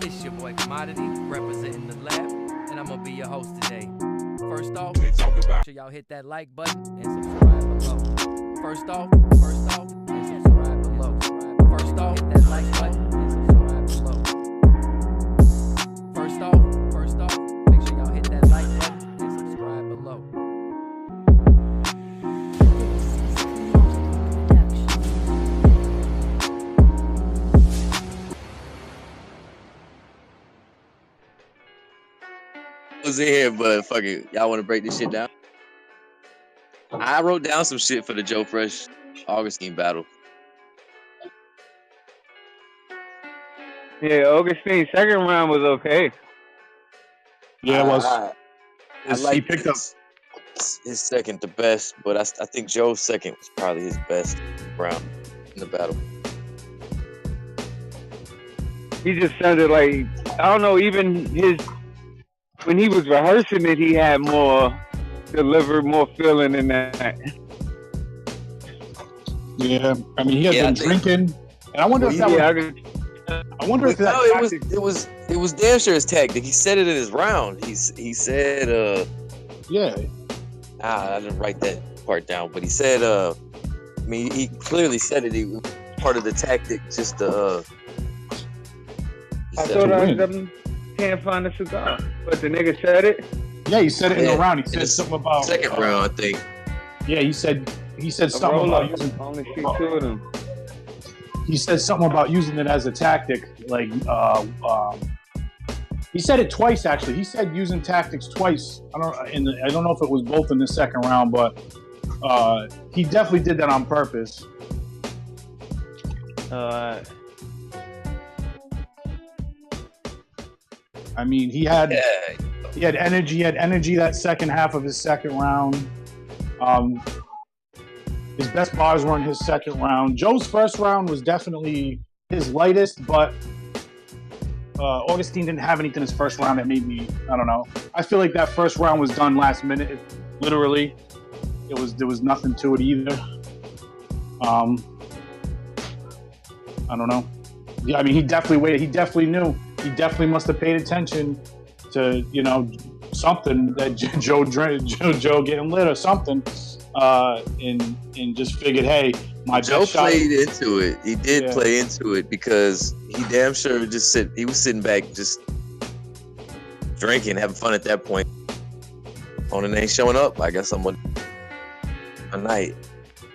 It's your boy Commodity, representing the lab, and I'm gonna be your host today. First off, make sure y'all hit that like button and subscribe below. First off, and subscribe below. First off, hit that like button and subscribe below. First off, make sure y'all hit that like button and subscribe below. Was in here, but fuck it. Y'all want to break this shit down? I wrote down some shit for the Joe Fresh Augustine battle. Yeah, Augustine's second round was okay. Yeah, it was. I like he picked up his second the best, but I think Joe's second was probably his best round in the battle. He just sounded like, I don't know, even when he was rehearsing it, he had more delivered, more feeling in that. Yeah, I mean, he had been drinking, and I wonder if that I wonder if that. No, it was damn sure his tactic. He said it in his round. He said, yeah. I didn't write that part down, but he said, I mean, he clearly said it. He was part of the tactic, just to. I thought I can't find a cigar, but the nigga said it. Yeah, he said it in the round. He said something about second round, I think. Yeah, he said something about using. Only see two of them. He said something about using it as a tactic, like he said it twice actually. He said using tactics twice. I don't know if it was both in the second round, but he definitely did that on purpose. I mean, he had energy. He had energy that second half of his second round. His best bars were in his second round. Joe's first round was definitely his lightest, but Augustine didn't have anything in his first round that made me, I don't know. I feel like that first round was done last minute. Literally, there was nothing to it either. I don't know. Yeah, I mean, he definitely waited. He definitely knew. He definitely must have paid attention to, something that Joe getting lit or something. And just figured, hey, my Joe best shot. played into it. He did play into it because he damn sure he was sitting back just drinking, having fun at that point. Opponent ain't showing up. I guess I'm a night.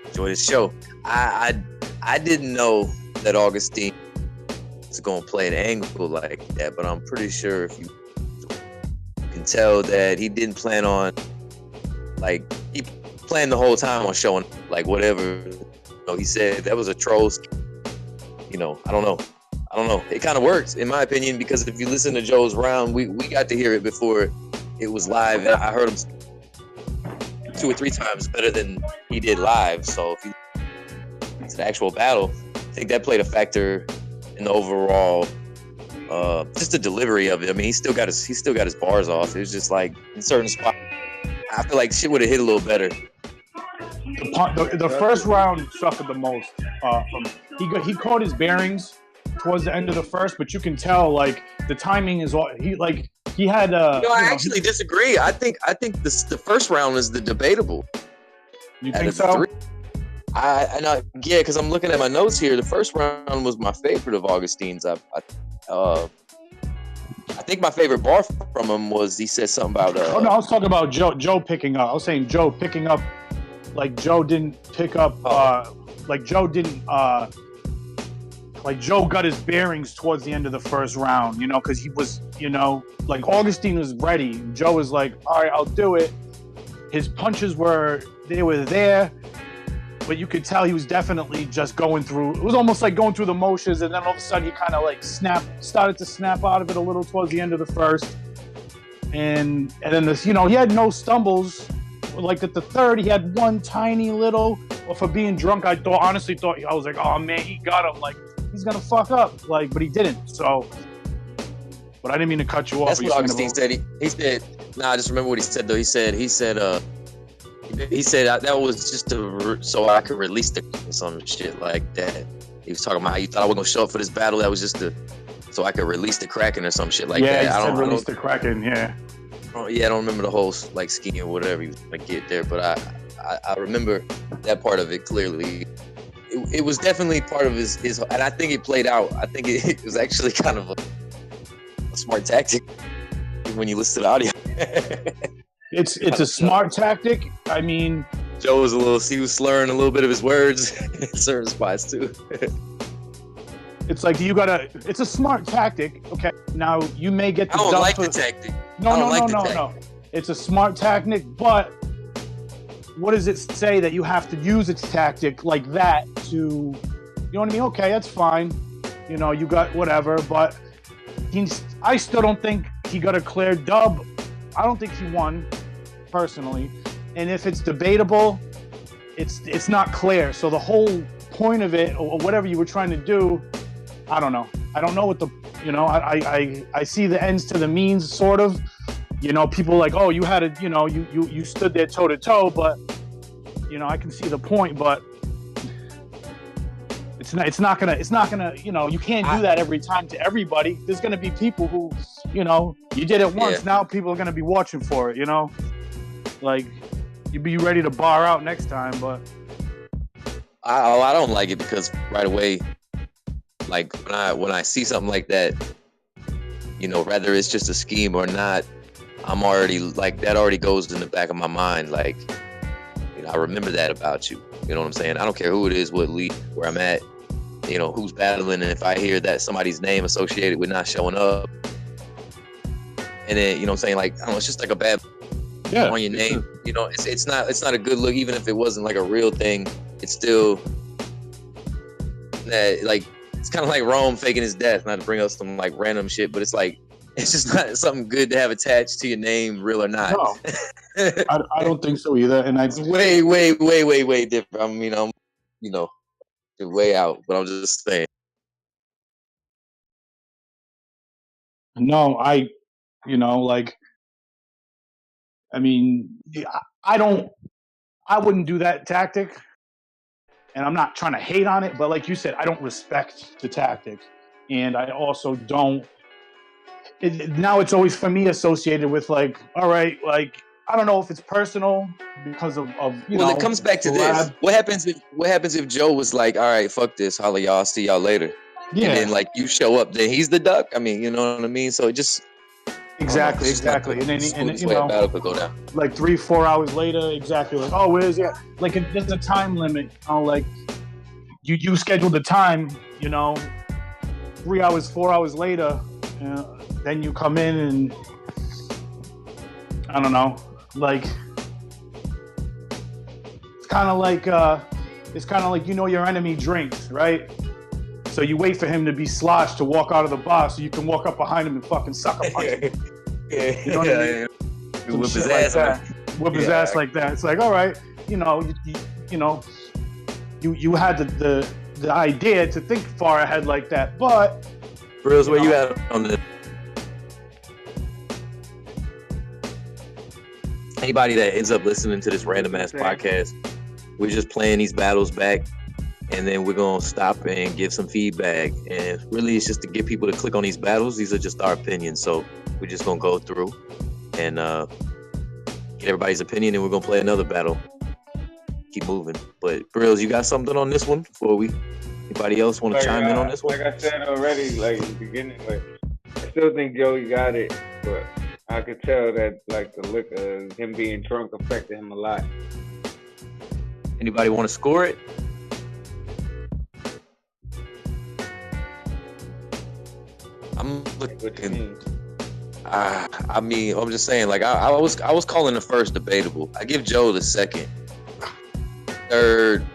Enjoy the show. I didn't know that Augustine was going to play an angle like that, but I'm pretty sure if you can tell that he didn't plan on, like, he planned the whole time on showing, like, whatever. He said that was a troll. I don't know. It kind of works, in my opinion, because if you listen to Joe's round, we got to hear it before it was live, and I heard him 2 or 3 times better than he did live. So if you it's the actual battle, I think that played a factor in the overall, just the delivery of it. I mean, he still got his bars off. It was just like in certain spots, I feel like shit would have hit a little better. The first round suffered the most. He caught his bearings towards the end of the first, but you can tell like the timing is all he had. No, I actually disagree. I think the first round is the debatable. You think so? I know, yeah, because I'm looking at my notes here. The first round was my favorite of Augustine's. I think my favorite bar from him was he said something about. I was talking about Joe picking up. I was saying Joe picking up, like Joe didn't pick up. Like Joe didn't. Like Joe got his bearings towards the end of the first round. Because he was, like Augustine was ready. Joe was like, all right, I'll do it. His punches were there. But you could tell he was definitely just going through. It was almost like going through the motions, and then all of a sudden he kind of like started to snap out of it a little towards the end of the first, and then this, he had no stumbles. Like at the third, he had one tiny little. But for being drunk, I honestly thought I was like, oh man, he got him. Like he's gonna fuck up. Like, but he didn't. So, but I didn't mean to cut you off. That's what Augustine said. He said, I just remember what he said though. He said. He said that was just so I could release some shit like that. He was talking about how you thought I was gonna show up for this battle. That was just to so I could release the Kraken or some shit like yeah, that. he said release the Kraken. Yeah. I don't remember the whole like scheme or whatever he was gonna get there, but I remember that part of it clearly. It was definitely part of his, and I think it played out. I think it was actually kind of a smart tactic when you listen to the audio. It's a smart tactic. I mean, Joe was he was slurring a little bit of his words in certain spots too. It's like it's a smart tactic. Okay, now you may get the I don't like the tactic. No. It's a smart tactic, but what does it say that you have to use its tactic like that to, you know what I mean? Okay, that's fine. You know, you got whatever, but I still don't think he got a clear dub. I don't think he won, personally. And if it's debatable, it's not clear. So the whole point of it, or whatever you were trying to do, I don't know. I don't know what I see the ends to the means, sort of. You know, people like, oh, you had you stood there toe to toe, but you know, I can see the point, but it's not gonna, you know, you can't do that every time to everybody. There's gonna be people who, you know, you did it once, now people are gonna be watching for it, you know? Like, you be ready to bar out next time, but I don't like it because right away, like when I see something like that, you know, whether it's just a scheme or not, I'm already like, that already goes in the back of my mind. Like, you know, I remember that about you. You know what I'm saying? I don't care who it is, what league, where I'm at, you know, who's battling. And if I hear that somebody's name associated with not showing up, and then, you know what I'm saying? Like, I don't know, it's just like a bad on your name. You know, it's not a good look, even if it wasn't like a real thing. It's still that, like, it's kind of like Rome faking his death, not to bring up some like random shit, but it's like, it's just not something good to have attached to your name, real or not. No, I don't think so either. And it's way different. I mean, I'm, you know, way out, but I'm just saying. No, you know, like, I mean, I wouldn't do that tactic. And I'm not trying to hate on it, but like you said, I don't respect the tactic. And I also don't. Now it's always for me associated with like, all right, like, I don't know if it's personal because of you know. Well, it comes back to this. What happens if Joe was like, all right, fuck this, holla y'all, see y'all later. Yeah. And then like you show up, then he's the duck. I mean, you know what I mean? So it just exactly. And then you know, battle could go down. Like 3-4 hours later, exactly. Like, oh, where's it? Like, there's a time limit. You know, like you scheduled the time. You know, 3 hours, 4 hours later. Then you come in and I don't know, like it's kind of like you know your enemy drinks, right? So you wait for him to be sloshed to walk out of the bar so you can walk up behind him and fucking suck a punch him. You know what I mean? Whip his ass like Whip his ass like that. It's like, all right, you know, you had the idea to think far ahead like that, but Brillz, where you at on this? Anybody that ends up listening to this random ass podcast, we're just playing these battles back, and then we're gonna stop and give some feedback. And really, it's just to get people to click on these battles. These are just our opinions, so we're just gonna go through and get everybody's opinion, and we're gonna play another battle. Keep moving. But Brillz, you got something on this one before we? Anybody else want to chime in on this one? Like I said already, like in the beginning, like I still think Joey got it, but I could tell that like the look of him being drunk affected him a lot. Anybody want to score it? I'm looking. I mean, I'm just saying. Like I was calling the first debatable. I give Joe the second. Third,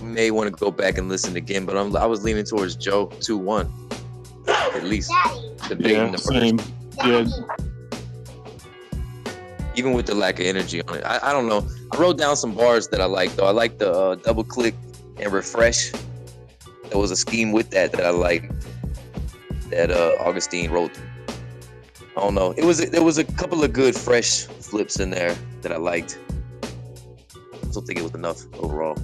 may want to go back and listen again, but I was leaning towards Joe 2-1 at least. Debating the first. Same. Yeah. Even with the lack of energy on it, I don't know. I wrote down some bars that I like though. I like the double click and refresh. There was a scheme with that I like. That Augustine wrote. I don't know. There was a couple of good fresh flips in there that I liked. I don't think it was enough overall.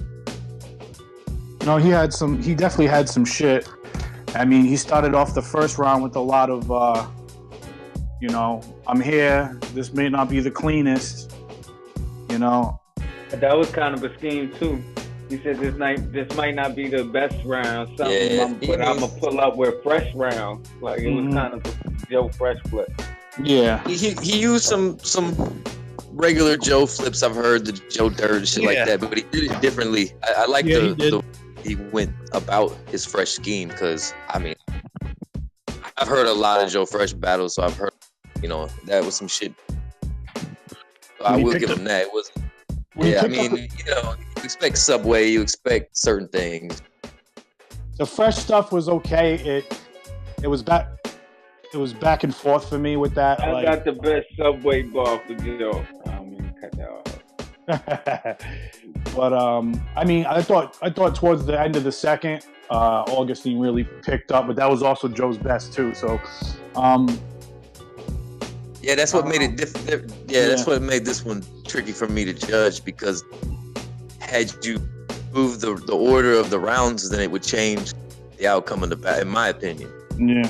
No, he definitely had some shit. I mean, he started off the first round with a lot of, I'm here. This may not be the cleanest, That was kind of a scheme too. He said this might not be the best round, but I'm gonna pull up with fresh rounds. Like it was kind of a Joe Fresh flip. Yeah. He used some regular Joe flips. I've heard the Joe Dirt and shit like that, but he did it differently. I like the he went about his fresh scheme because I mean I've heard a lot of Joe Fresh battles, so I've heard that was some shit. So I will give him that. It was I mean you expect Subway, you expect certain things. The Fresh stuff was okay. It was back and forth for me with that. I got the best Subway bar for Joe. I'm gonna cut that off. But I mean, I thought towards the end of the second, Augustine really picked up, but that was also Joe's best too. So, that's what made it different. That's what made this one tricky for me to judge because had you moved the order of the rounds, then it would change the outcome of the battle, in my opinion. Yeah.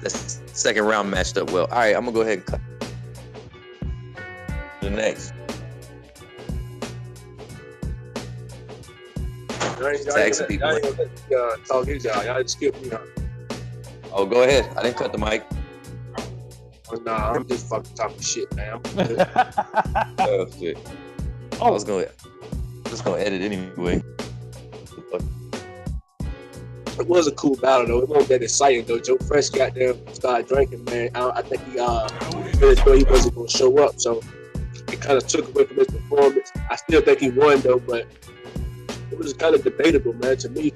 The second round matched up well. All right, I'm gonna go ahead and cut the next. Y'all talk his y'all just skip me out. Oh, go ahead. I didn't cut the mic. Oh, nah, I'm just fucking talking shit, man. Oh shit. I was just gonna edit anyway. It was a cool battle though. It wasn't that exciting though. Joe Fresh got there, started drinking, man. I think he really thought he wasn't gonna show up, so it kind of took away from his performance. I still think he won though, but it was kind of debatable, man, to me.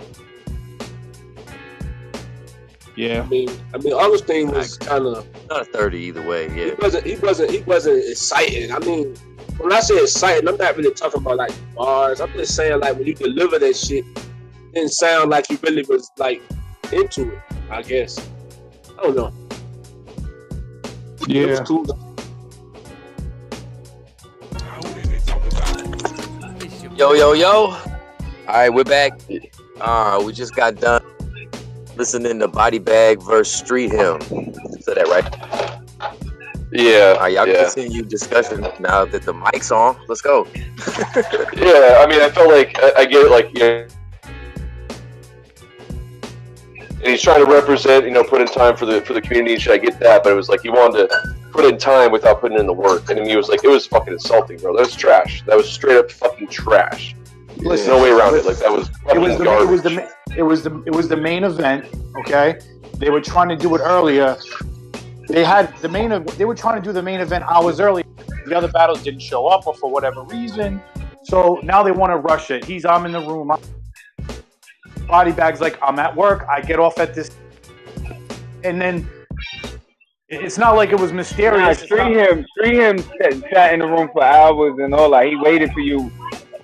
Yeah. I mean, Augustine was kind of not a 30 either way. Yeah. He wasn't exciting. I mean, when I say exciting, I'm not really talking about like bars. I'm just saying like when you deliver that shit, it didn't sound like he really was like into it. I guess. I don't know. Yeah. It was cool. Yo. All right, we're back. We just got done listening to Body Bag versus Street Him. Said that right? Yeah. All right, y'all continue discussion now that the mic's on. Let's go. Yeah, I mean, I felt like I get it, like, and he's trying to represent, put in time for the community and shit. I get that, but it was like he wanted to put in time without putting in the work, and he was like, it was fucking insulting, bro. That was trash. That was straight up fucking trash. There's no way around it. Like that was garbage. It was the main event. Okay, they were trying to do it earlier. They were trying to do the main event hours early. The other battles didn't show up, or for whatever reason. So now they want to rush it. I'm in the room. Body Bag's like, I'm at work. I get off at this, and then it's not like it was mysterious. Street him sat in the room for hours and all that. He waited for you.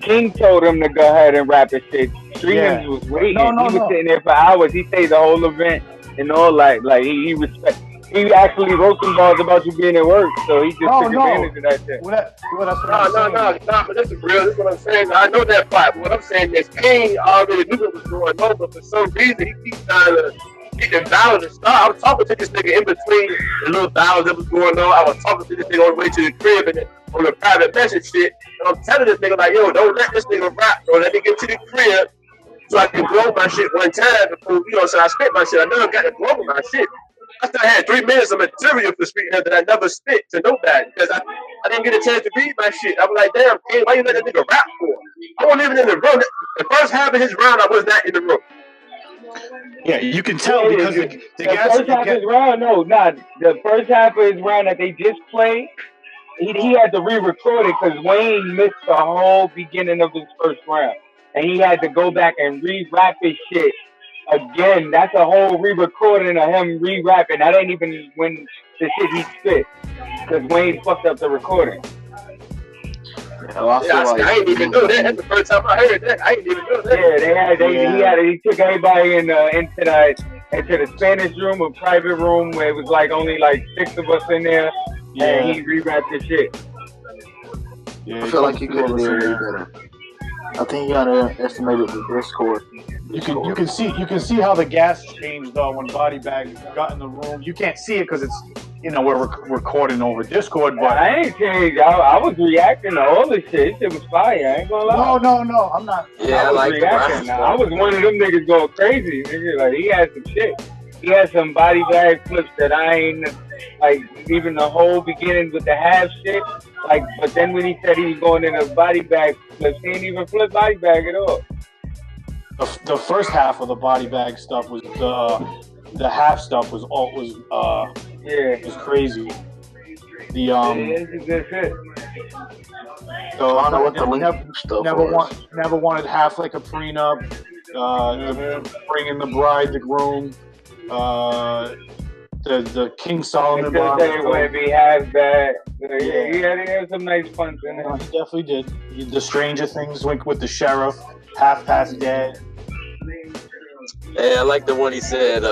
King told him to go ahead and rap his shit. Street him was waiting. He was sitting there for hours. He stayed the whole event and all that. Like he respect. He actually wrote some bars about you being at work, so he just took advantage of that shit. No, but this is real. This is what I'm saying. I know that part, but what I'm saying is King already knew what was going on, but for some reason he keeps trying to get the balance to start. I was talking to this nigga in between the little battles that was going on. I was talking to this nigga on the way to the crib and on the private message shit. And I'm telling this nigga like, yo, don't let this nigga rap, bro. Let me get to the crib so I can blow my shit one time before, so I spit my shit. I never got to blow my shit. I still had 3 minutes of material for Street Him that I never spit to nobody because I didn't get a chance to read my shit. I was like, damn, King, why you let that nigga rap for? I wasn't even in the room. The first half of his round, I was not in the room. Yeah, you can tell because the first half of his round, the first half of his round that they just played, he had to re-record it because Wayne missed the whole beginning of his first round. And he had to go back and re-rap his shit again. That's a whole re-recording of him re-rapping. That ain't even when the shit he spit. Because Wayne fucked up the recording. I ain't even know that. That's the first time I heard that. I ain't even know that. He took everybody into the Spanish room, a private room where it was like only like 6 of us in there, and he re-rapped his shit. I feel like he could have done way better. I think he underestimated the Discord. You can see how the gas changed though when Body Bag got in the room. You can't see it because it's we're recording over Discord, but I ain't changed. I was reacting to all this shit. This shit was fire. I ain't gonna lie. No, I'm not. Yeah, I was reacting. I was one of them niggas going crazy. Nigga. Like he had some shit. He had some Body Bag flips that I ain't like. Even the whole beginning with the half shit. Like, but then when he said he was going in a Body Bag flips, he ain't even flip Body Bag at all. The first half of the Body Bag stuff was the half stuff was crazy. The it's a good shit. So I don't know what the link stuff never wanted half like a prenup. Bringing the bride, the groom, the King Solomon. Until they would be half bad. He had some nice puns in there. He definitely did. The Stranger Things went with the sheriff, half past dead. Yeah, I like the one he said.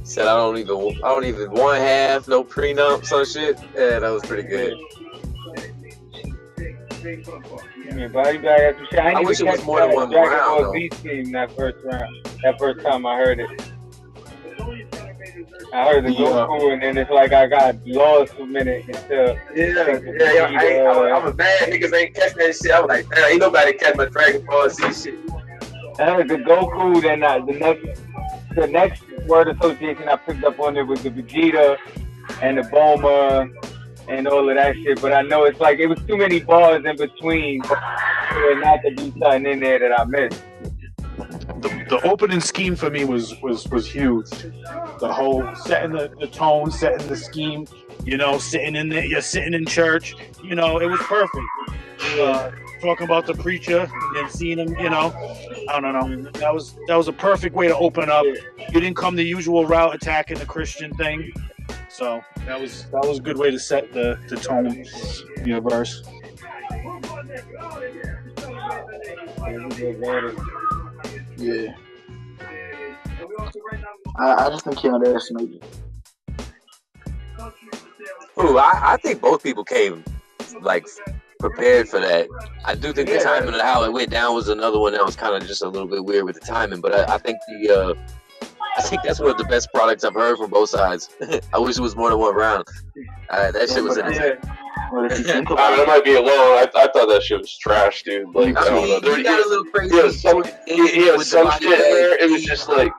Said I don't even want half, no prenup, some shit. Yeah, that was pretty good. Body Bag after shit. I wish it was more than one Dragon round. Ball Z scheme that first round. That first time I heard it. I heard the Goku and then it's like I got lost for a minute until I was mad niggas ain't catch that shit. I was like, man, ain't nobody catch my Dragon Ball Z shit. I heard the Goku, then the next word association I picked up on it was the Vegeta and the Bulma and all of that shit. But I know it's like it was too many bars in between for it not to be something in there that I missed. The opening scheme for me was huge. The whole setting the tone, setting the scheme. Sitting in there, you're sitting in church. It was perfect. Talking about the preacher and then seeing him. I don't know. That was a perfect way to open up. You didn't come the usual route attacking the Christian thing. So that was a good way to set the tone, the verse. Yeah. I just think he underestimated. Ooh, I think both people came like prepared for that. I do think the timing of how it went down was another one that was kind of just a little bit weird with the timing, but I think I think that's one of the best products I've heard from both sides. I wish it was more than one round. That shit was insane. That might be alone. I thought that shit was trash, dude. Like, I don't know. He got a little crazy. He had some shit there. It was just like,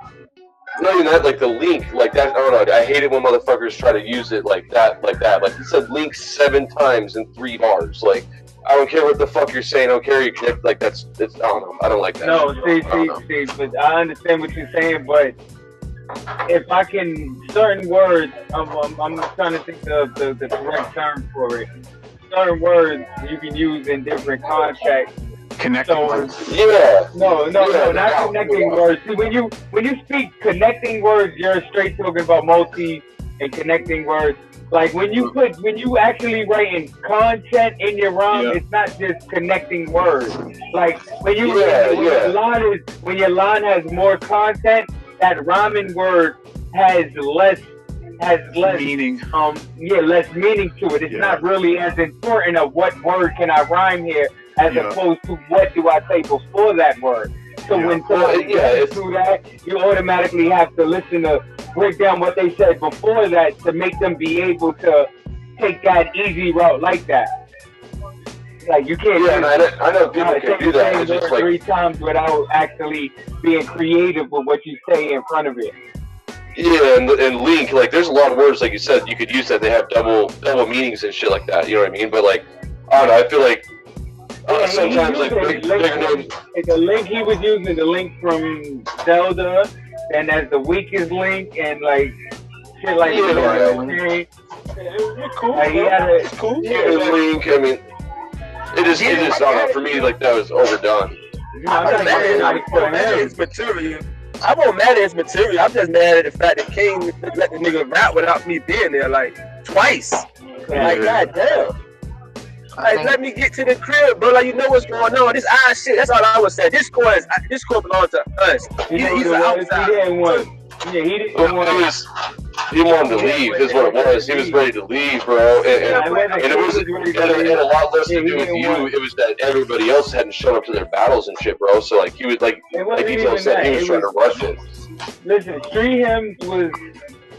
not even that, like the link, like that. I don't know. I hate it when motherfuckers try to use it like that. Like he said link 7 times in 3 bars. Like, I don't care what the fuck you're saying. I don't care you connect. Like it's. I don't know. I don't like that. No, see, but I understand what you're saying, but if I can, certain words, I'm trying to think of the correct term for it. Certain words you can use in different contexts. Connecting words. Yeah. No, not connecting words. See, when you speak connecting words, you're straight talking about multi and connecting words. Like when you actually writing content in your rhyme, it's not just connecting words. Like when your line has more content, that rhyming word has less meaning. Less meaning to it. It's not really as important of what word can I rhyme here as opposed to what do I say before that word. So when somebody gets through that, you automatically have to listen to break down what they said before that to make them be able to take that easy route like that. Like you can't. Yeah, I know people can do that. It's just like 3 times without actually being creative with what you say in front of it. Yeah, and link, like there's a lot of words like you said you could use that they have double meanings and shit like that. You know what I mean? But like I don't know. I feel like sometimes like the link he was using, the link from Zelda, and as the weakest link, and like shit like that. It's cool. Like, It's cool. Yeah, link. I mean, it is. I don't know. For me, like that was overdone. I'm not mad at his material. I won't mad at his material. I'm just mad at the fact that King let the nigga rap without me being there like twice. Like goddamn. Like, let me get to the crib, bro. Like, you know what's going on. This shit. That's all I would say. This score belongs to us. He's an outsider. He didn't want. He wanted to leave. Is what it was. He was ready to leave, bro. And it was a lot less to do with you. It was that everybody else hadn't shown up to their battles and shit, bro. So like he was like Detail said, he was trying to rush it. Listen, Street Hymns was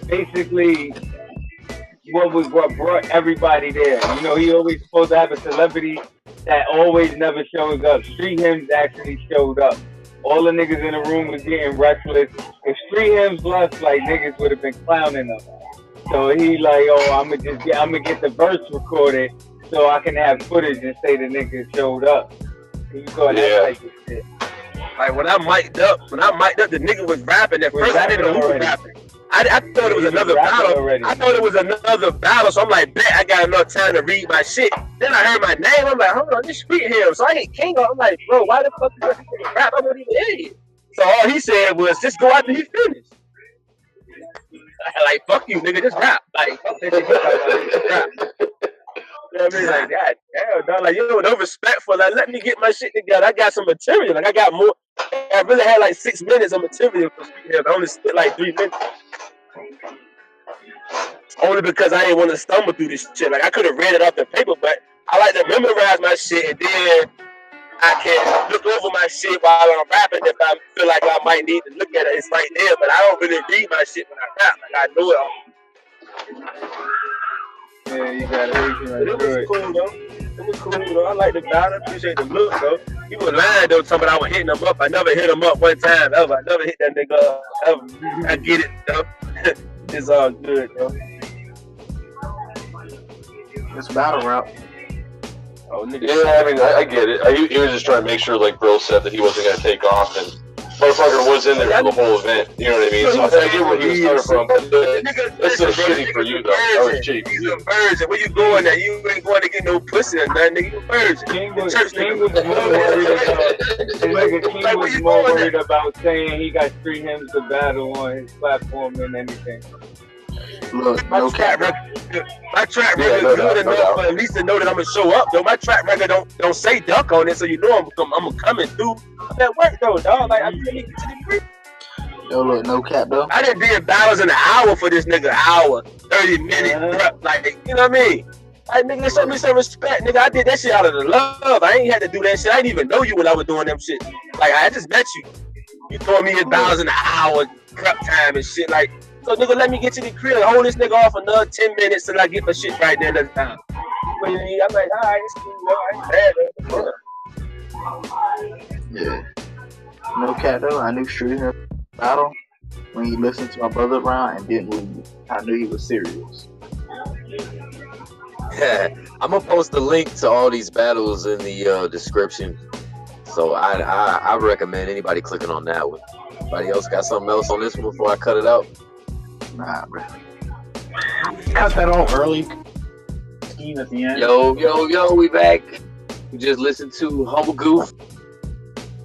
basically what brought everybody there. You know, he always supposed to have a celebrity that always never shows up. Street Hymns actually showed up. All the niggas in the room was getting restless. If Street Hymns left, like niggas would have been clowning him. So he like, oh, I'm gonna get the verse recorded so I can have footage and say the nigga showed up. He was going that type of shit. Like when I mic'd up, the nigga was rapping. At first I didn't know who was rapping. I thought it was another battle. I thought it was another battle, so I'm like, bet I got enough time to read my shit. Then I heard my name, I'm like, hold on, this Street Hymns. So I hit King up. I'm like, bro, why the fuck did you rap? I wasn't even in. So all he said was, just go after he finished. Like, fuck you, nigga, just rap. Like, fuck that shit, just rap. You know what I mean? Like, God damn, dog. Like, yo, no respect for that. Let me get my shit together. I got some material. Like, I got more. I really had like 6 minutes of material for Street Hymns. I only spent like 3 minutes. Only because I didn't want to stumble through this shit. Like, I could have read it off the paper, but I like to memorize my shit, and then I can look over my shit while I'm rapping if I feel like I might need to look at it. It's right there, but I don't really read my shit when I rap. Like, I know it all. Yeah, you got it. It was cool, though. It was cool, though. I like the battle. Appreciate the look, though. He was lying, though, talking about I was hitting him up. I never hit him up one time, ever. I never hit that nigga up, ever. I get it, though. It's all good, though. It's battle rap. Oh, nigga. Yeah, I mean, I get it. He was just trying to make sure, like Brillz said, that he wasn't going to take off, and motherfucker was in there for the whole event. You know what I mean? So I get where he was coming from. That's so shitty for you, though. That was shitty for you. He's a virgin. Where you going at? You ain't going to get no pussy or nothing, nigga. You a virgin. King was more worried about saying he got Street Hymns to battle on his platform than anything. Look, My track record is good enough for at least to know that I'm gonna show up. Though my track record don't say duck on it, so you know I'm coming through. I'm at work though, dog. Like I'm gonna get to the degree. Yo, look, no cap though. I done did battles in an hour for this nigga, hour, 30-minute prep, like you know what I mean? Like nigga, show me some respect, nigga. I did that shit out of the love. I ain't had to do that shit. I didn't even know you when I was doing them shit. Like I just met you. You throwing me in battles in an hour prep time and shit like. So nigga, let me get to the crib. Hold this nigga off another 10 minutes till I get my shit right there next time. I'm like, alright, it's cool, yo. I ain't bad, Yeah. No cap though. I knew Street Hymns battle when he listened to my brother round and didn't leave. I knew he was serious. I'm gonna post the link to all these battles in the description. So I recommend anybody clicking on that one. Anybody else got something else on this one before I cut it out? Nah, bro. Cut that off early. Scheme at the end. Yo, we back. We just listened to Humble Goof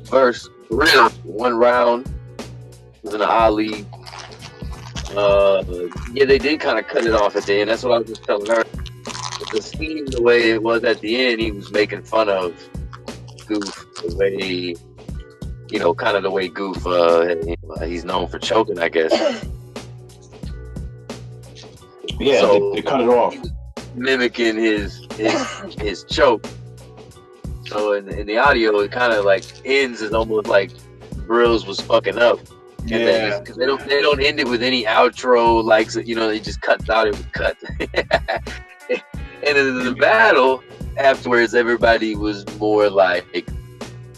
versus Brillz. 1 round. It was in the Ali. Yeah, they did kind of cut it off at the end. That's what I was just telling her. But the scheme, the way it was at the end, he was making fun of Goof. The way, you know, kind of the way Goof, he's known for choking, I guess. Yeah, so they cut it off. Mimicking his choke. So in the audio, it kind of like ends as almost like Brillz was fucking up. And then because they don't end it with any outro, like, so, you know, they just cuts out, it was cut. And in the battle afterwards, everybody was more like,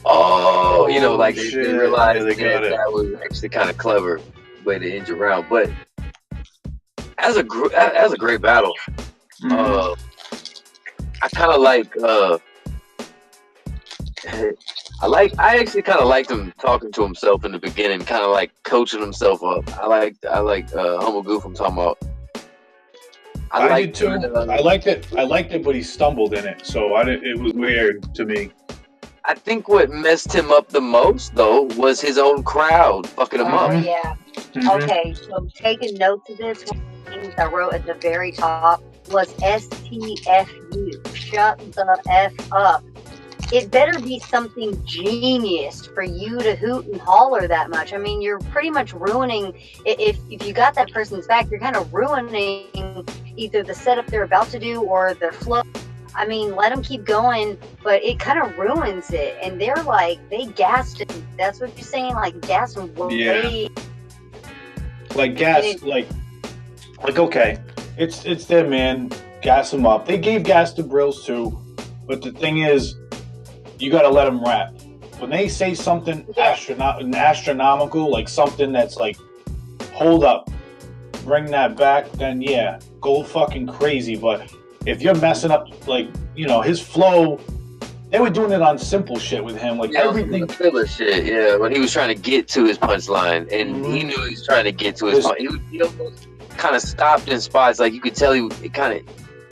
oh, you know, like they realized that was actually kind of clever way to end your round. But as a great battle, I kind of like. I actually kind of liked him talking to himself in the beginning, kind of like coaching himself up. I like Humble Goof. I'm talking about. I did too. I liked it, but he stumbled in it, so it was weird to me. I think what messed him up the most, though, was his own crowd fucking him up. Yeah. Okay, so taking notes of this, one of the things I wrote at the very top was STFU. Shut the F up. it better be something genius for you to hoot and holler that much. I mean, you're pretty much ruining, if you got that person's back, you're kind of ruining either the setup they're about to do or their flow. I mean, let them keep going, but it kind of ruins it. And they're like, they gassed it. That's what you're saying, like gas them way. Like gas, like okay, it's their man. Gas them up. They gave gas to Brillz too, but the thing is, you got to let them rap. When they say something astronomical, like something that's like, hold up, bring that back, then yeah, go fucking crazy. But if you're messing up, like, you know, his flow, they were doing it on simple shit with him, like everything. Filler shit, yeah. When he was trying to get to his punchline, and he knew he was trying to get to his punch. He almost kind of stopped in spots, like you could tell it kind of,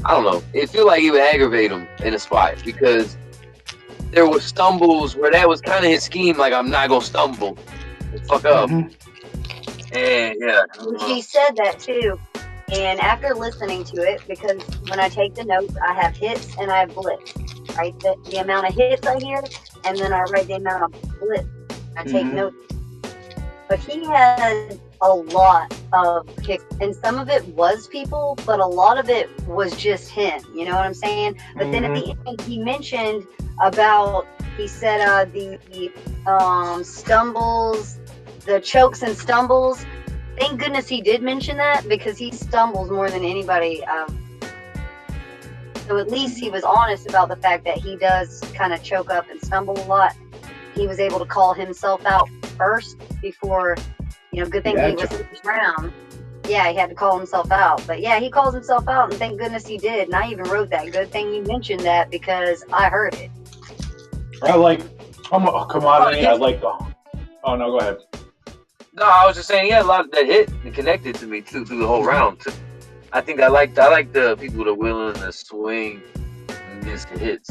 I don't know. It feel like he would aggravate him in a spot because there were stumbles where that was kind of his scheme. Like, I'm not gonna stumble, fuck up. And yeah, He said that too. And after listening to it, because when I take the notes, I have hits and I have blips. Right, the amount of hits I hear, and then I write the amount of blips. I take notes. But he had a lot of kicks, and some of it was people, but a lot of it was just him. You know what I'm saying? But then at the end, he mentioned about, he said the stumbles, the chokes and stumbles. Thank goodness he did mention that, because he stumbles more than anybody. So at least he was honest about the fact that he does kind of choke up and stumble a lot. He was able to call himself out first before, you know, good thing he was first round. Yeah, he had to call himself out. But yeah, he calls himself out, and thank goodness he did. And I even wrote that. Good thing you mentioned that, because I heard it. I like commodity. I like the. Oh no, go ahead. No, I was just saying he had a lot of that hit and connected to me too through the whole round too. I think I like the people that are willing to swing and miss the hits.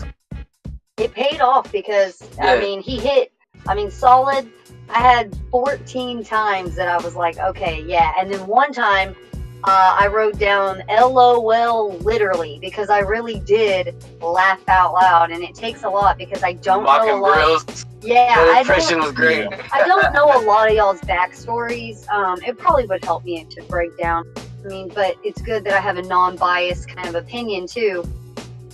It paid off because I mean he hit. I mean solid. I had 14 times that I was like, okay, yeah. And then one time I wrote down LOL literally because I really did laugh out loud, and it takes a lot because I don't know a lot. Brillz. Yeah, that impression was great. I don't know a lot of y'all's backstories. It probably would help me to break down. I mean, but it's good that I have a non-biased kind of opinion too.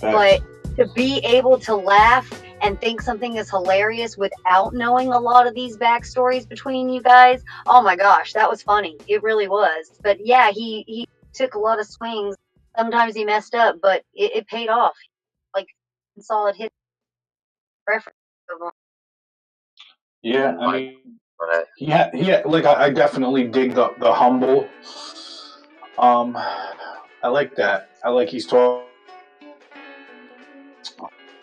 But to be able to laugh and think something is hilarious without knowing a lot of these backstories between you guys, oh my gosh, that was funny. It really was. But yeah, he took a lot of swings. Sometimes he messed up, but it paid off. Like solid hit reference. Yeah, I mean, yeah. Like I definitely dig the humble. I like that. I like he's talking.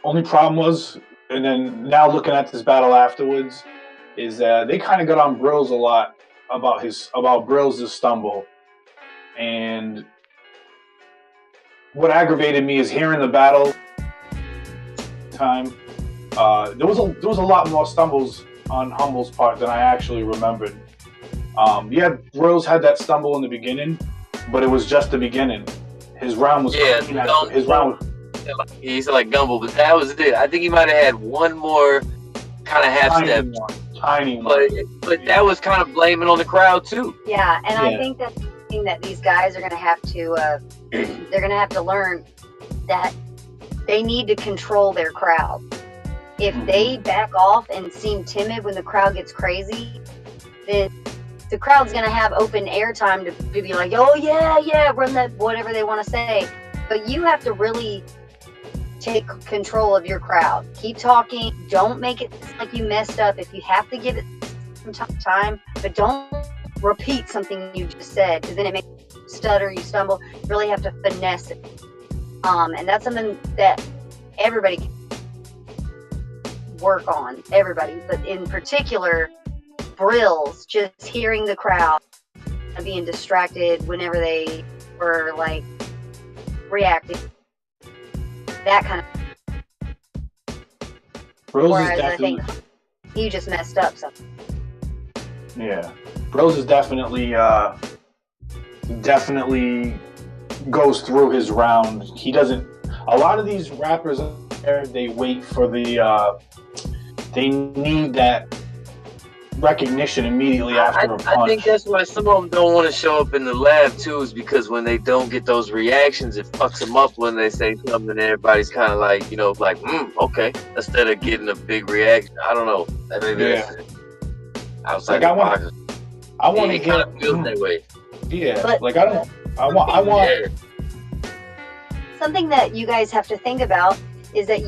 Only problem was, and then now looking at this battle afterwards, is that they kind of got on Brillz a lot about Brillz' stumble, and what aggravated me is hearing the battle time. There was a lot more stumbles on Humble's part than I actually remembered. Yeah, Brillz had that stumble in the beginning, but it was just the beginning. His round was his round. He said like Gumble, but that was it. I think he might have had one more kind of half step, tiny one. But that was kind of blaming on the crowd too. Yeah, and I think that's the thing that these guys are going to have to. They're going to have to learn that they need to control their crowd. If they back off and seem timid when the crowd gets crazy, then the crowd's going to have open airtime to be like, oh yeah, run that, whatever they want to say. But you have to really take control of your crowd. Keep talking. Don't make it like you messed up. If you have to give it some time, but don't repeat something you just said, because then it makes you stutter, you stumble. You really have to finesse it. And that's something that everybody can work on. Everybody, but in particular, Brillz, just hearing the crowd and being distracted whenever they were like reacting. That kind of. Brillz Whereas is definitely. I think he just messed up something. Yeah, Brillz is definitely goes through his round. He doesn't. A lot of these rappers They wait for the. They need that recognition immediately after a punch. I think that's why some of them don't want to show up in the lab too, is because when they don't get those reactions, it fucks them up when they say something and everybody's kind of like, okay, instead of getting a big reaction. I don't know. Maybe that's outside the box. I want to get. Kind of feels that way. Yeah, but, like I want. Yeah. Something that you guys have to think about is that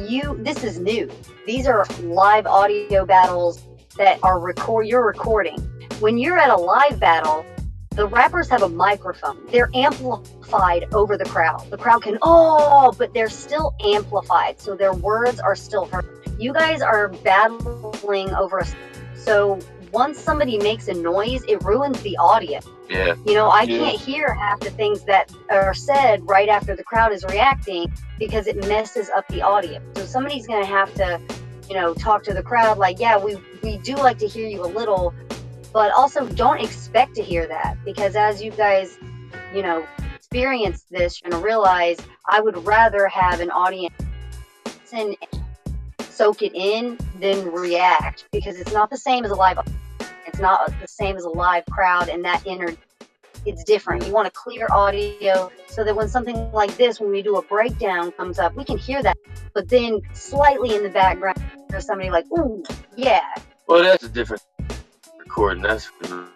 this is new. These are live audio battles that are you're recording. When you're at a live battle, the rappers have a microphone. They're amplified over the crowd. The crowd can, but they're still amplified. So their words are still heard. You guys are battling over so once somebody makes a noise, it ruins the audio. Yeah. I can't hear half the things that are said right after the crowd is reacting because it messes up the audio. So somebody's going to have to, talk to the crowd like, yeah, we do like to hear you a little, but also don't expect to hear that, because as you guys, experience this, you're going to realize I would rather have an audience and soak it in than react, because it's not the same as a live audience. It's not the same as a live crowd, and that it's different. You want a clear audio so that when something like this, when we do a breakdown comes up, we can hear that. But then slightly in the background, there's somebody like, ooh, yeah. Well, that's a different recording. That's do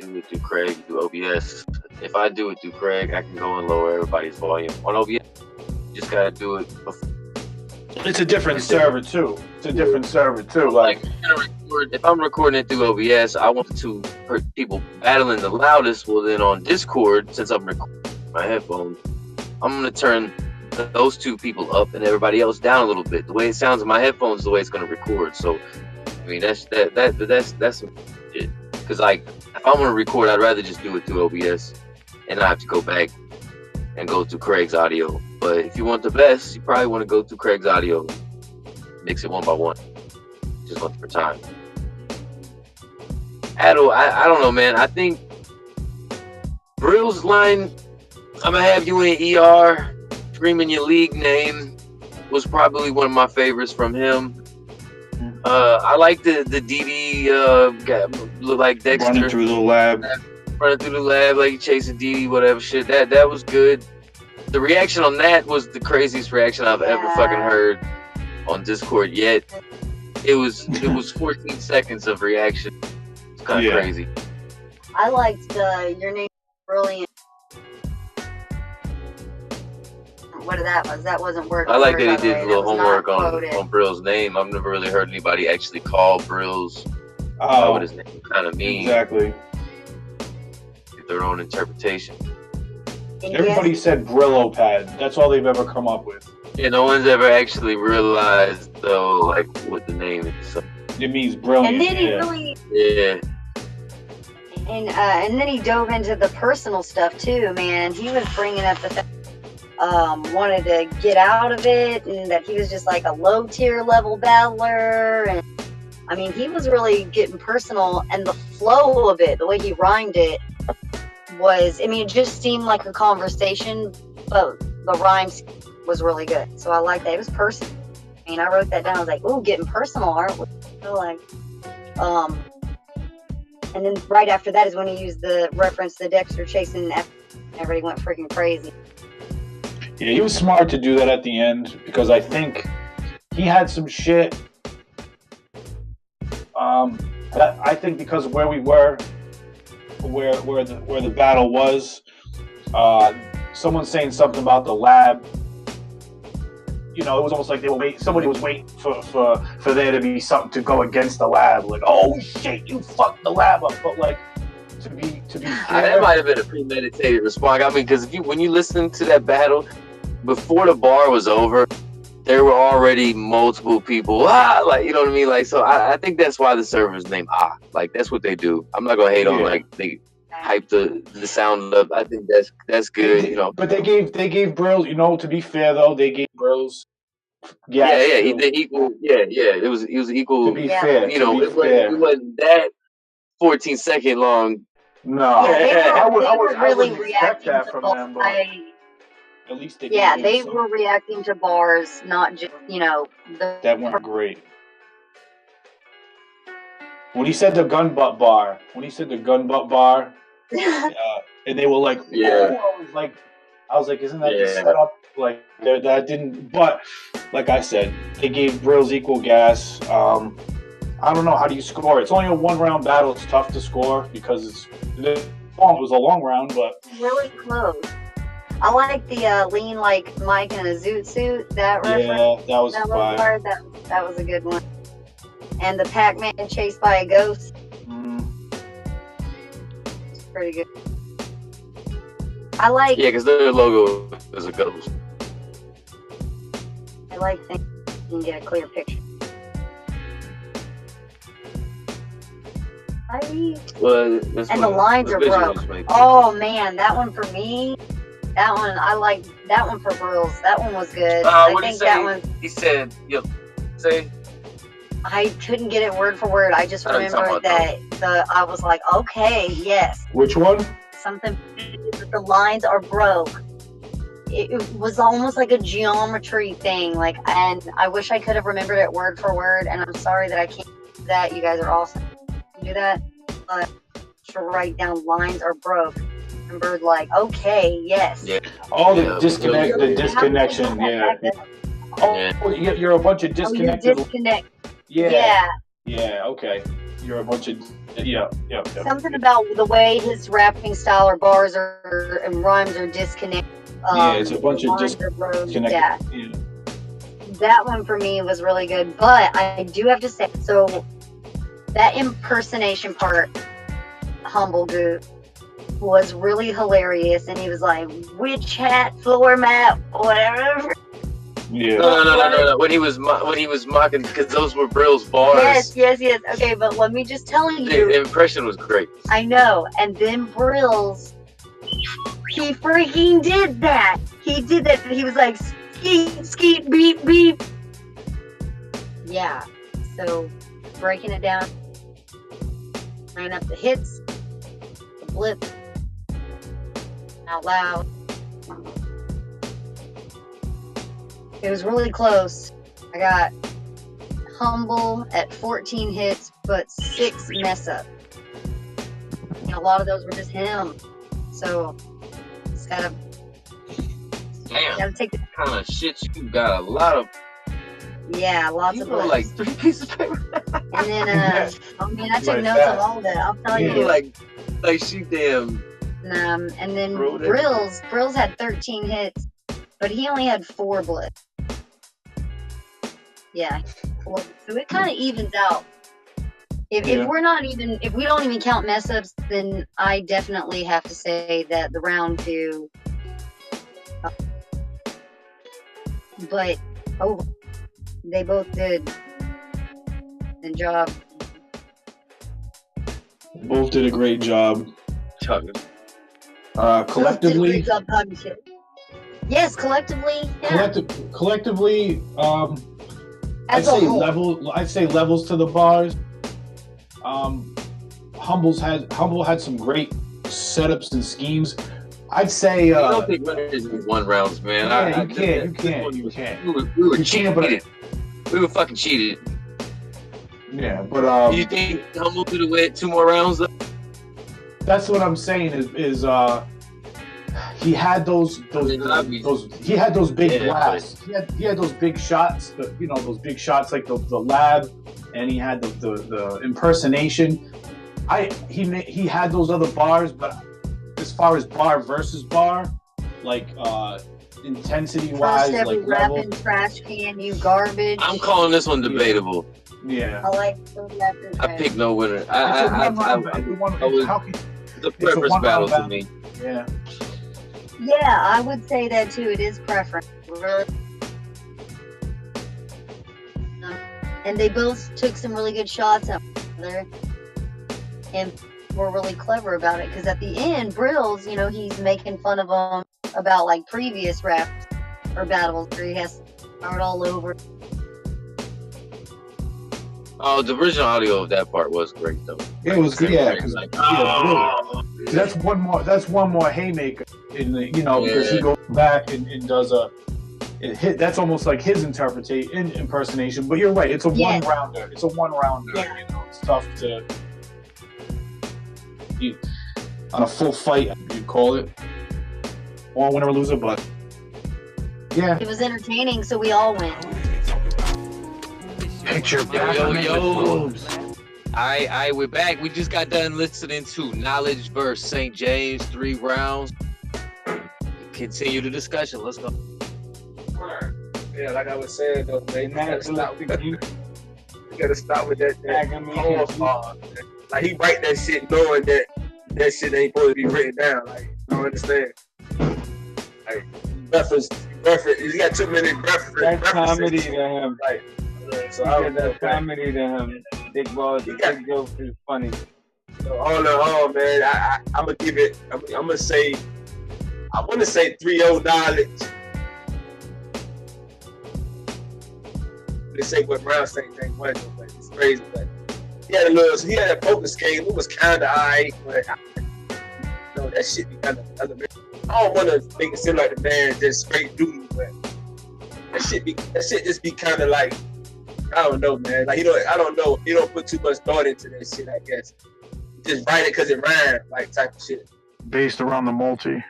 it through Craig, do OBS. If I do it through Craig, I can go and lower everybody's volume. On OBS, you just gotta do it before. It's a different server too. Like if I'm recording it through OBS, I want the two people battling the loudest. Well, then on Discord, since I'm recording my headphones, I'm gonna turn those two people up and everybody else down a little bit. The way it sounds in my headphones is the way it's gonna record. So, I mean, that's some shit. Because like, if I'm gonna record, I'd rather just do it through OBS and not have to go back and go through Craig's audio. But if you want the best, you probably want to go through Craig's audio, mix it one by one, just one for time. I don't know, man. I think Brillz line, I'm gonna have you in ER, screaming your league name, was probably one of my favorites from him. I like the DD guy, look like Dexter running through the lab, like chasing DD, whatever shit. That was good. The reaction on that was the craziest reaction I've ever fucking heard on Discord yet. It was 14 seconds of reaction. It's kind of crazy. I liked your name brilliant. What that was? That wasn't word. I like that he did a little homework on Brill's name. I've never really heard anybody actually call Brillz what his name kind of means. Exactly. Their own interpretation. Everybody said Brillo pad. That's all they've ever come up with. Yeah, no one's ever actually realized though, like what the name is. So. It means brilliant. And then he really. Yeah. And then he dove into the personal stuff too, man. He was bringing up the wanted to get out of it, and that he was just like a low tier level battler, and I mean he was really getting personal, and the flow of it, the way he rhymed it was, I mean, it just seemed like a conversation, but the rhymes was really good. So I like that. It was personal. I mean, I wrote that down. I was like, ooh, getting personal, aren't we? So like, and then right after that is when he used the reference to Dexter chasing F, and everybody went freaking crazy. Yeah, he was smart to do that at the end, because I think he had some shit. That I think because of where we were, where the battle was, someone saying something about the lab. You know, it was almost like they were waiting. Somebody was waiting for there to be something to go against the lab. Like, oh shit, you fucked the lab up. But like, to be fair, that might have been a premeditated response. I mean, because when you listen to that battle before the bar was over, there were already multiple people. Like, you know what I mean? Like, so I think that's why the server's named Like, that's what they do. I'm not gonna hate on like they hype the sound up. I think that's good. You know. But they gave Brillz. You know, to be fair though, they gave Brillz. Yeah, he did equal. Yeah. He was equal. To be fair, you know, it wasn't that 14-second long. No, I would really expect reacting that from them. But At least they Yeah, gave him they some. were reacting to bars, not just, That went great. When he said the gun butt bar, and they were like, Yeah. oh, I was like, isn't that the setup? Like, that didn't. But like I said, they gave Brillz equal gas. I don't know, how do you score? It's only a 1-round battle. It's tough to score because it was a long round, but really close. I like the lean like Mike in a zoot suit. That reference. yeah, that was That fire. part, that was a good one. And the Pac-Man chased by a ghost. It's pretty good. I like. Yeah, because their logo is a ghost. I like things you can get a clear picture. Well, And the lines are broke. Oh man, that one for me. That one I like. That one for Brillz. That one was good. I think that one. He said, "Yep." Say. I couldn't get it word for word. I just remember that I was like, okay, yes. Which one? Something. The lines are broke. It was almost like a geometry thing. And I wish I could have remembered it word for word. And I'm sorry that I can't do that. You guys are awesome. Do that, but to write down lines are broke. Remembered okay, yes. Yeah. Oh, the disconnection. Yeah. Oh, you're a bunch of disconnected. Yeah. Yeah. Okay. You're a bunch of yeah. Something about the way his rapping style or bars and rhymes are disconnected. It's a bunch of disconnected. Yeah. That one for me was really good, but I do have to say so. That impersonation part, Humble Goo, was really hilarious, and he was like, "Witch hat, floor mat, whatever." Yeah. No. When he was mocking, because those were Brillz bars. Yes. Okay, but let me just tell you, the impression was great. I know, and then Brillz, he freaking did that. He did that. He was like, skeet, beep, beep. Yeah. So. Breaking it down, ran up the hits, the blip, out loud. It was really close. I got Humble at 14 hits, but 6 mess up. And a lot of those were just him. So, just gotta take the kind of shit you got a lot of. Yeah, lots of like 3 pieces of paper. And then, I took notes on all that. I'll tell you. Like she damn. And then Brillz had 13 hits, but he only had 4 blips. Yeah, 4. So it kind of evens out. If we don't even count mess ups, then I definitely have to say that the round 2. But they both did a job. Both did a great job. Collectively. Yes, collectively. Yeah. Collectively, I'd say levels to the bars. Humble had some great setups and schemes. I'd say. You don't think winners in 1 rounds, man. Yeah, you can't. We were cheated. We were fucking cheated. Yeah, but you think Humble could have went 2 more rounds? That's what I'm saying. Is he had those he had those big blasts. He had those big shots. Those big shots like the L.A.B, and he had the impersonation. He had those other bars, but as far as bar versus bar, like intensity wise, like level. Trash can, you garbage. I'm calling this one debatable. Yeah. I like the I picked no winner. It's a preference battle to me. Yeah. Yeah, I would say that too. It is preference. Really. And they both took some really good shots at each other. And were really clever about it. Because at the end, Brillz, he's making fun of them about like previous raps or battles where he has to start all over. Oh, the original audio of that part was great though. It was good, yeah. That's one more haymaker. because he goes back and does that's almost like his impersonation. But you're right, it's a one rounder. It's a one rounder. Yeah. It's tough to on a full fight. You call it, or winner or loser, but yeah, it was entertaining, so we all win. Picture Yo. Alright, we're back. We just got done listening to Knowledge versus St. James, 3 rounds. Continue the discussion. Let's go. Yeah, like I was saying though, man, you gotta stop with that. Like he write that shit knowing that shit ain't supposed to be written down. Like I don't understand. Like reference. He got too many references. That's comedy to him. Like, so that's comedy to him. Big jokes is funny. So all in all, man, I'm gonna give it. I'm gonna say. I want to say 3-0 Knowledge. They say what round St. James was, but it's crazy. But he had a poker game. It was kind of alright, but that shit be kind of elementary. I don't want to make it seem like the man just straight duty, but that shit just be kind of like, I don't know, man. Like I don't know. He don't put too much thought into that shit. I guess just write it because it rhymes, like type of shit. Based around the multi.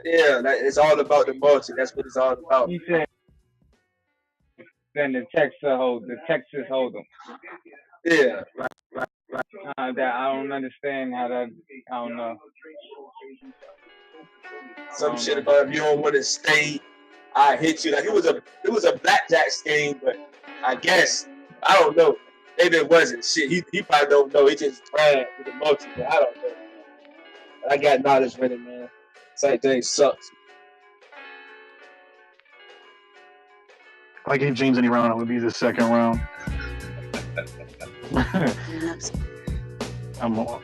Yeah, it's all about the multi. That's what it's all about. He said, "Then the Texas Hold'em." Yeah, right. That I don't understand how that. I don't know. Some shit about if you don't want to stay, I hit you. Like it was a blackjack scheme, but I guess I don't know. Maybe it wasn't shit. He probably don't know. He just ran with the multi, but I don't know. But I got knowledge with it, man. St. James sucks. If I gave James any round, it would be the second round. Well,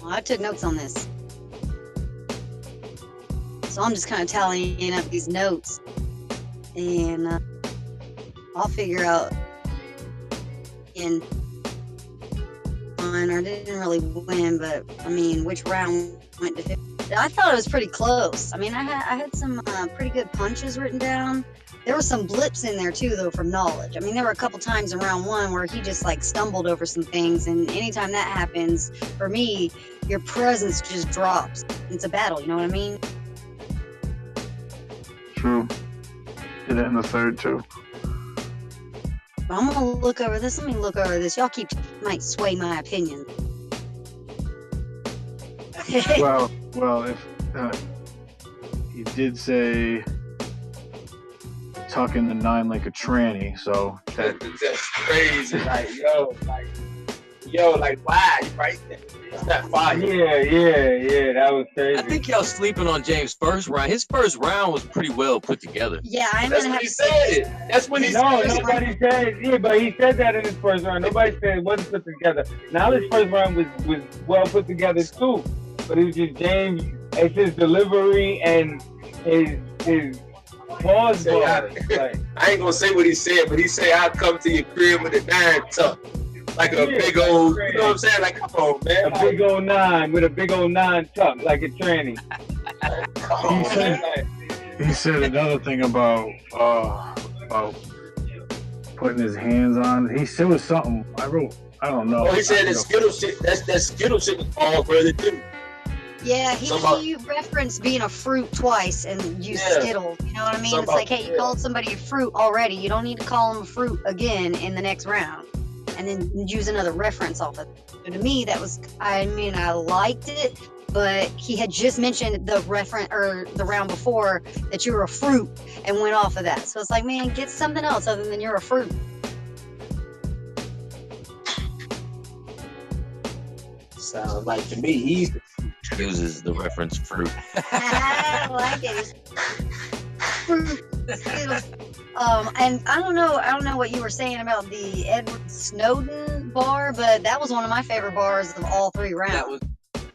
I took notes on this, so I'm just kind of tallying up these notes, and I'll figure out. I didn't really win, but I mean, which round went to 50? I thought it was pretty close. I mean, I had some pretty good punches written down. There were some blips in there too, though, from Knowledge. I mean, there were a couple times in round 1 where he just like stumbled over some things, and anytime that happens, for me, your presence just drops. It's a battle, you know what I mean? True. Did it in the third too. I'm gonna look over this. Let me look over this. Y'all might sway my opinion. well, if he did say tucking the 9 like a tranny, so that's crazy. Like why? Right? It's not fire. Yeah, that was crazy. I think y'all sleeping on James' first round. His first round was pretty well put together. Yeah, that's what he said. That's what he said. No, nobody said. Yeah, but he said that in his first round. Nobody said it wasn't put together. Now his first round was well put together too, but it was just James. It's his delivery and his pause. I ain't gonna say what he said, but he said I'll come to your crib with a 9 tuck. Like a big old, you know what I'm saying? Like, come on, man. A big old 9 with a big old 9 tuck, like a tranny. He said another thing about putting his hands on. He said was something. I don't know. Oh, he said that Skittle shit. That Skittle shit was all brother too. Yeah, he referenced being a fruit twice and used Skittles. You know what I mean? It's like, hey, you called somebody a fruit already. You don't need to call them a fruit again in the next round. And then use another reference off of it. So to me, that was, I mean, I liked it, but he had just mentioned the round before that you were a fruit and went off of that. So it's like, man, get something else other than you're a fruit. Sounds like to me, he uses the reference fruit. I like it. And I don't know what you were saying about the Edward Snowden bar, but that was one of my favorite bars of all 3 rounds.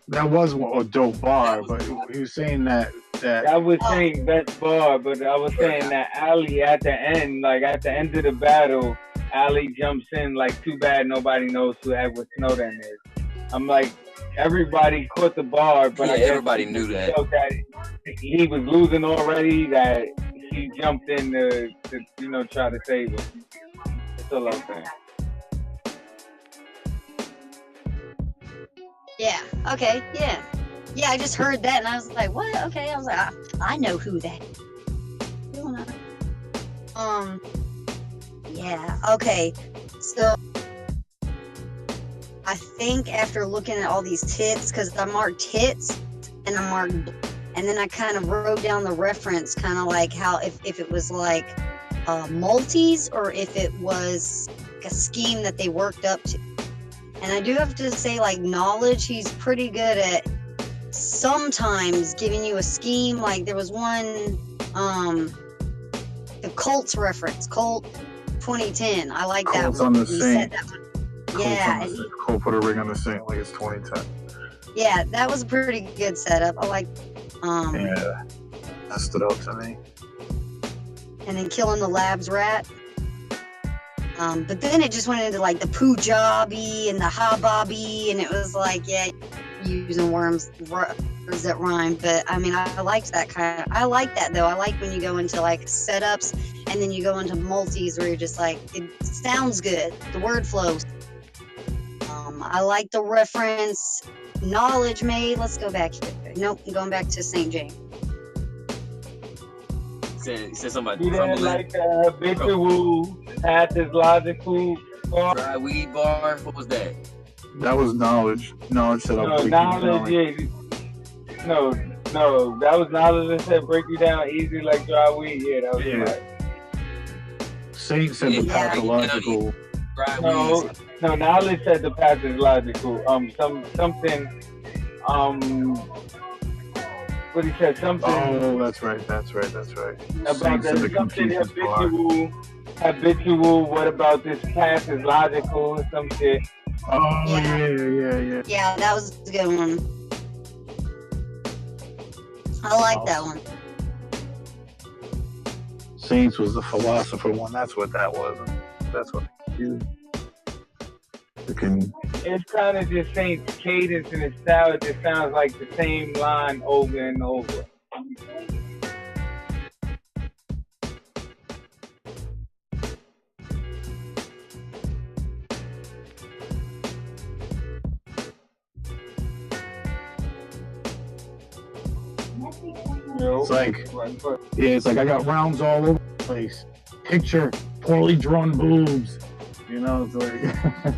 That was a dope bar, but he was saying that I was saying best bar, but I was saying that alley at the end, like at the end of the battle, Ali jumps in like, too bad nobody knows who Edward Snowden is. I'm like, everybody caught the bar, but Yeah, I guess everybody knew he that. felt that he was losing already, that he jumped in to try to save him. That's all I'm saying. Yeah. Okay. Yeah. Yeah. I just heard that and I was like, what? Okay. I was like, I know who that is. Yeah. Okay. So I think after looking at all these tits, because I marked tits and I marked, and then I kind of wrote down the reference, kind of like how if it was like multis or if it was like a scheme that they worked up to. And I do have to say, like, Knowledge, he's pretty good at sometimes giving you a scheme. Like there was one, the Colts reference, Colt 2010. I like that Colts one. on the He Saint. said that one. Yeah, and Cole put a ring on the Saint like it's 2010. yeah, that was a pretty good setup. I like, Yeah, that stood out to me. and then killing the Lab's rat. But then it just went into like the Punjabi and the Hababi, and it was like, yeah, using words that rhyme. But I mean, I liked that kind of. I like that though. I like when you go into like setups and then you go into multis where you're just like, it sounds good. The word flows. I like the reference Knowledge made. Let's go back here. Nope, I'm going back to St. James. He said somebody You didn't like the habitual, path is logical. dry weed bar. What was that? That was Knowledge. Knowledge said, "I'll break you Knowledge, down." yeah. No, that was Knowledge that said break you down easy like dry weed. Yeah, that was right. Saint said the Yeah. pathological. Dry No, weeds. no, Knowledge said the path is logical. Something. What he said, something. Oh, that's right. About Saint said the something Confucius bar. habitual. What about this path is logical? Some shit. Oh Yeah. Yeah, that was a good one. I like that one. Saints was the philosopher one. That's what that was. That's what you. It's kind of just Saint's cadence and his style. It just sounds like the same line over and over. It's like, it's like I got rounds all over the place. Picture poorly drawn boobs. You know, it's like,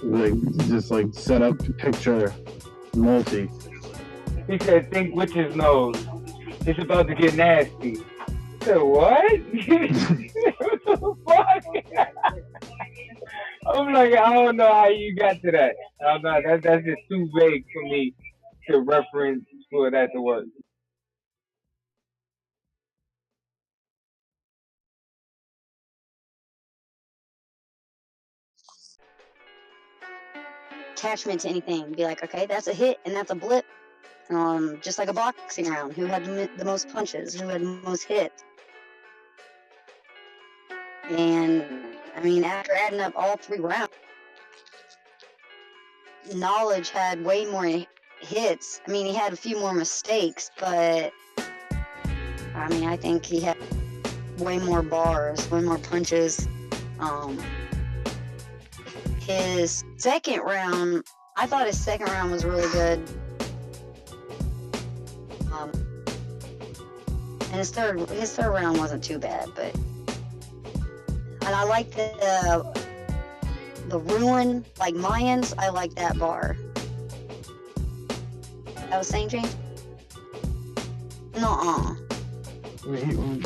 like just like set up picture multi. He said, think witch's nose. It's about to get nasty. I said, what? What the fuck? I'm like, I don't know how you got to that. I don't know. That's just too vague for me to reference for that to work. Attachment to anything. Be like, okay, that's a hit and that's a blip. Just like a boxing round. Who had the most punches? Who had the most hits? And I mean, after adding up all 3 rounds, Knowledge had way more hits. I mean, he had a few more mistakes, but I mean, I think he had way more bars, way more punches. His second round, I thought his second round was really good. And his third round wasn't too bad, but and I like the ruin, like Mayans. I like that bar. That was St. James. Nuh-uh.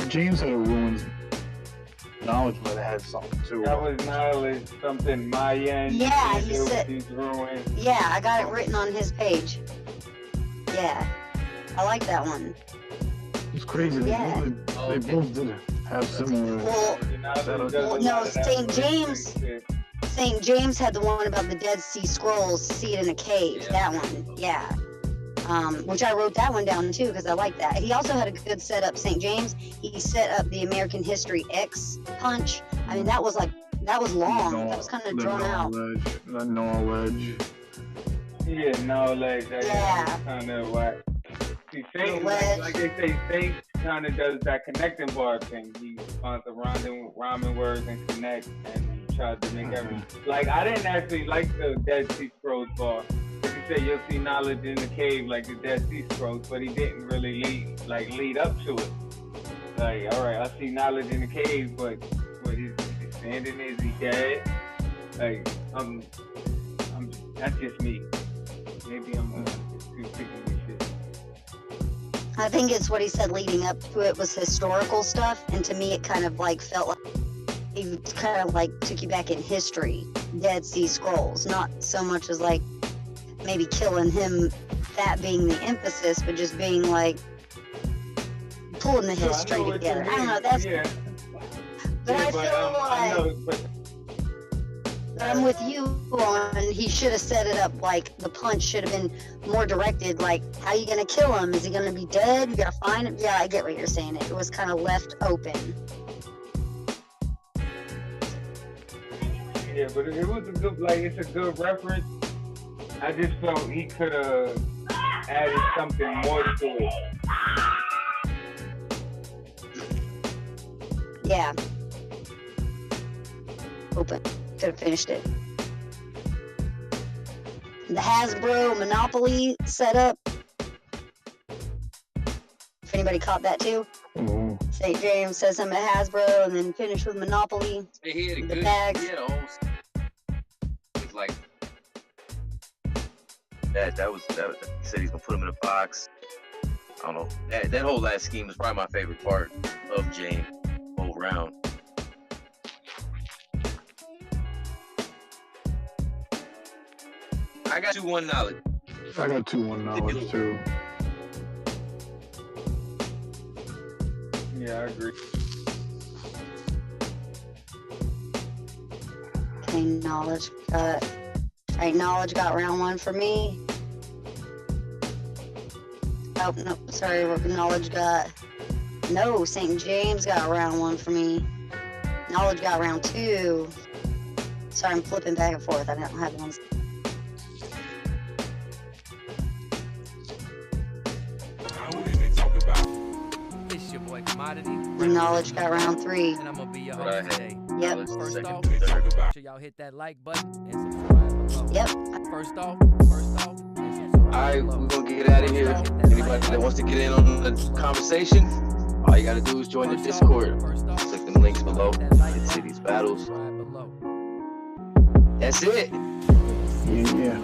James had a ruins. Knowledge might have had something too. That was Knowledge, something Mayan. Yeah, he said. These ruins. Yeah, I got it written on his page. Yeah, I like that one. It's crazy. Yeah. They both did have similar. Well, no, St. James had the one about the Dead Sea Scrolls, see it in a cave. That one, yeah. Which I wrote that one down too because I like that. He also had a good setup, St. James. He set up the American History X punch I mean, that was long. That was kind of drawn out. The knowledge. Yeah, knowledge. Yeah. Kind of what. See, Saint, like they say, Saint kind of does that connecting bar thing. He finds the rhyming words and connect, and he tries to make everything. Like, I didn't actually like the Dead Sea Scrolls bar. Like you said, you'll see knowledge in the cave, like the Dead Sea Scrolls, but he didn't really lead up to it. Like, all right, I see knowledge in the cave, but what he's standing is he dead? Like, that's just me. Maybe I'm too picky with shit. I think it's what he said leading up to it was historical stuff, and to me it kind of like felt like he kind of like took you back in history. Dead Sea Scrolls, not so much as like maybe killing him, that being the emphasis, but just being like pulling the history together. I don't know. That's but I feel like. But I'm with you on, he should have set it up like the punch should have been more directed, like, how are you going to kill him? Is he going to be dead? You got to find him? Yeah, I get what you're saying. It was kind of left open. Yeah, but it was a good, like, it's a good reference. I just felt he could have added something more to it. Yeah. Open. Could have finished it. The Hasbro Monopoly setup. If anybody caught that too. Mm-hmm. St. James says I'm at Hasbro and then finish with Monopoly. He had a the good, bags. He had a whole. It's like that was he said he's gonna put him in a box. I don't know. That whole last scheme was probably my favorite part of James whole round. I got 2-1 knowledge. I got 2-1 knowledge too. Yeah, I agree. Okay, knowledge got round one for me. Oh, no, sorry, knowledge got... No, St. James got round one for me. Knowledge got round two. Sorry, I'm flipping back and forth. I don't have one. It's your boy Commodity. Knowledge got round three. And I'm gonna be your host today. Yep. First off, make sure y'all hit that like button and subscribe below. Yep. First off, and subscribe. Alright, we're gonna get out of here. Anybody that wants to get in on the conversation, all you gotta do is join the Discord. Click them links below. Hit Cities Battles. That's it. Yeah.